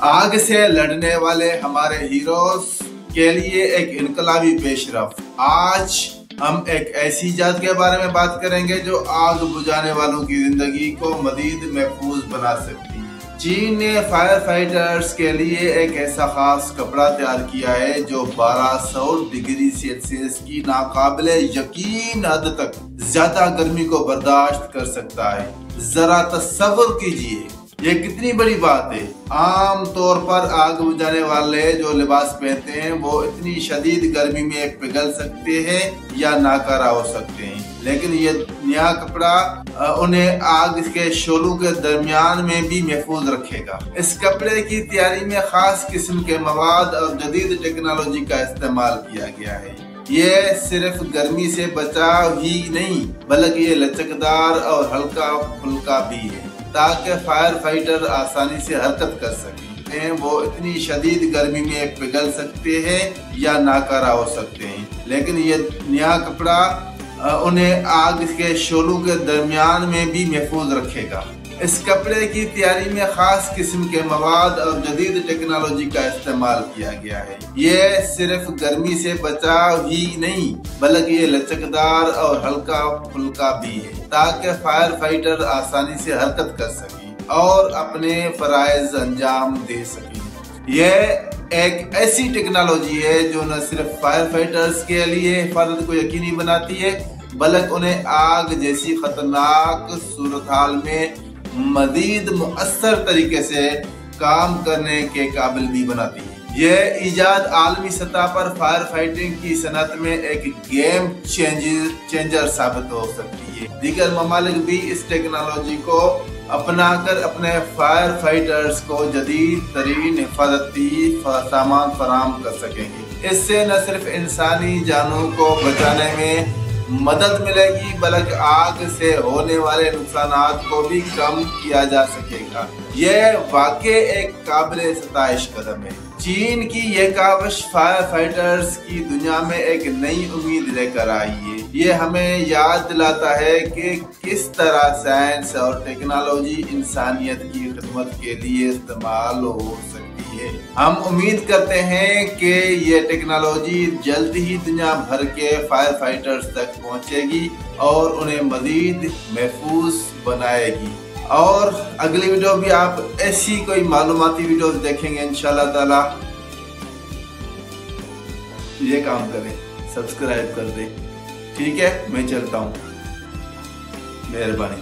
आग से लड़ने वाले हमारे हीरोज के लिए एक इनकलाबी पेशरफ। आज हम एक ऐसी इजाद के बारे में बात करेंगे जो आग बुझाने वालों की जिंदगी को मजीद महफूज बना सकती है। चीन ने फायर फाइटर्स के लिए एक ऐसा खास कपड़ा तैयार किया है जो 1200 डिग्री सेल्सियस की नाकाबिले यकीन हद तक ज्यादा गर्मी को बर्दाश्त कर सकता है। जरा तसव्वुर कीजिए ये कितनी बड़ी बात है। आम तौर पर आग बुझाने वाले जो लिबास पहनते हैं वो इतनी शदीद गर्मी में पिघल सकते हैं या नाकारा हो सकते हैं, लेकिन ये नया कपड़ा उन्हें आग के शोलों के दरमियान में भी महफूज रखेगा। इस कपड़े की तैयारी में खास किस्म के मवाद और जदीद टेक्नोलॉजी का इस्तेमाल किया गया है। ये सिर्फ गर्मी से बचाव ही नहीं बल्कि ये लचकदार और हल्का फुल्का भी है ताकि फायर फाइटर आसानी से हरकत कर सकें। वो इतनी शदीद गर्मी में पिघल सकते हैं या नाकारा हो सकते हैं, लेकिन ये नया कपड़ा उन्हें आग के शोलों के दरमियान में भी महफूज रखेगा। इस कपड़े की तैयारी में खास किस्म के मवाद और जदीद टेक्नोलॉजी का इस्तेमाल किया गया है। ये सिर्फ गर्मी से बचाव ही नहीं बल्कि ये लचकदार और हल्का फुल्का भी है ताकि फायर फाइटर आसानी से हरकत कर सकें और अपने फराइज अंजाम दे सकें। यह एक ऐसी टेक्नोलॉजी है जो न सिर्फ फायर फाइटर्स के लिए हिफाजत को यकीनी बनाती है बल्कि उन्हें आग जैसी खतरनाक सूरत हाल में मजीद मुअस्सर तरीके से काम करने के काबिल भी बनाती है। यह इजाद आलमी सतह पर फायर फाइटिंग की सनत में एक गेम चेंजर साबित हो सकती है। दीगर ममालिक भी इस टेक्नोलॉजी को अपनाकर अपने फायर फाइटर्स को जदीद तरीन हिफाजती सामान फराहम कर सकेंगे। इससे न सिर्फ इंसानी जानों को बचाने में मदद मिलेगी बल्कि आग से होने वाले नुकसानात को भी कम किया जा सकेगा। यह वाकई एक काबिल सताइश कदम है। चीन की यह काविश फायर फाइटर्स की दुनिया में एक नई उम्मीद लेकर आई है। ये हमें याद दिलाता है कि किस तरह साइंस और टेक्नोलॉजी इंसानियत की खिदमत के लिए इस्तेमाल हो सकती है। हम उम्मीद करते हैं कि ये टेक्नोलॉजी जल्द ही दुनिया भर के फायर फाइटर्स तक पहुंचेगी और उन्हें मजीद महफूज बनाएगी। और अगली वीडियो भी आप ऐसी कोई मालूमाती वीडियो देखेंगे इंशाल्लाह ताला। ये काम करें, सब्सक्राइब कर दें। ठीक है, मैं चलता हूँ। मेहरबानी।